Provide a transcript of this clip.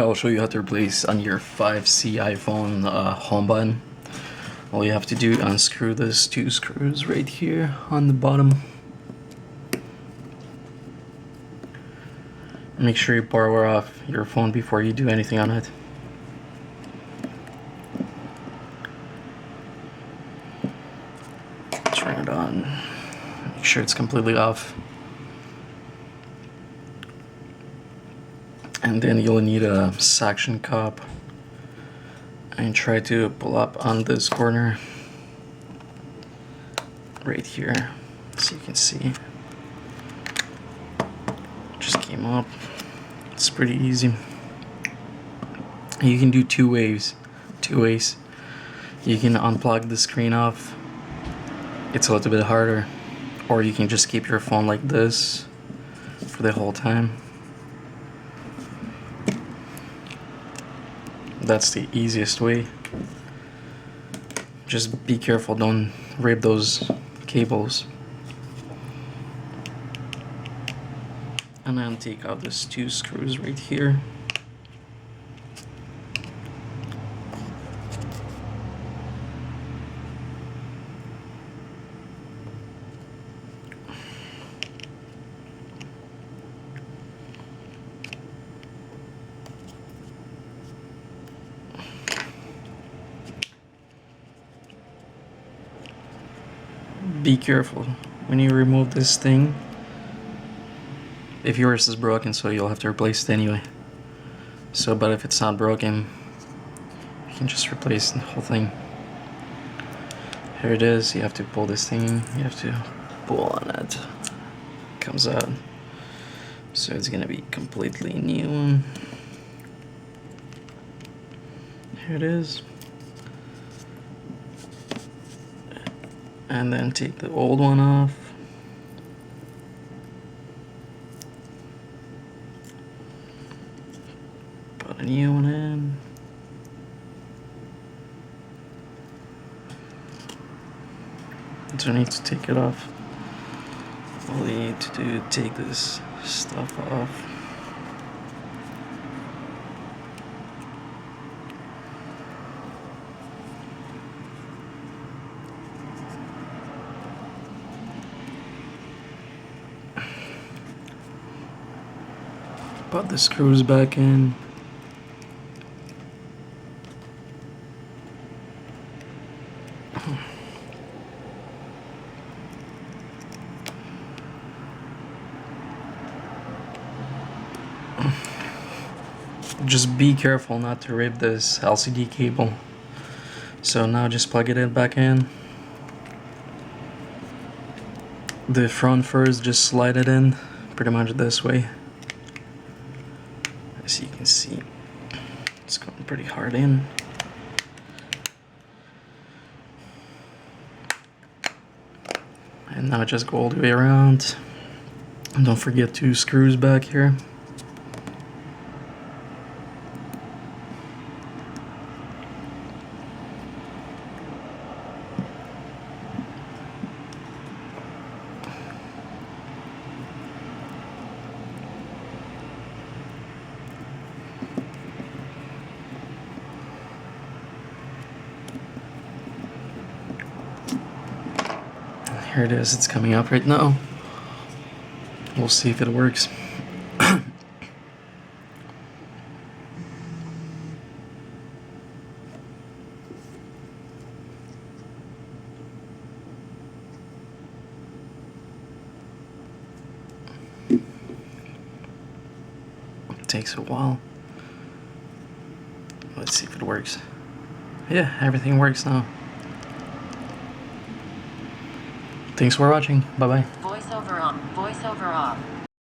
I'll show you how to replace on your 5C iPhone home button. All you have to do, unscrew these two screws right here on the bottom. Make sure you power off your phone before you do anything on it. Turn it on. Make sure it's completely off. And then you'll need a suction cup. And try to pull up on this corner right here, so you can see. Just came up. It's pretty easy. You can do two ways. You can unplug the screen off. It's a little bit harder, or you can just keep your phone like this for the whole time. That's the easiest way. Just be careful, don't rip those cables. And then take out these two screws right here. Be careful when you remove this thing. If yours is broken, so you'll have to replace it anyway. So, but if it's not broken, you can just replace the whole thing. Here it is. You have to pull this thing in. You have to pull on it. It comes out. So it's gonna be completely new. Here it is. And then take the old one off. Put a new one in. Don't need to take it off. All you need to do is take this stuff off. Put the screws back in. Just be careful not to rip this LCD cable. So now just plug it in back in. The front first, just slide it in pretty much this way. As you can see, it's going pretty hard in. And now just go all the way around. And don't forget two screws back here. Here it is, it's coming up right now. We'll see if it works. It takes a while. Let's see if it works. Yeah, everything works now. Thanks for watching. Bye-bye. Voiceover on. Voiceover off.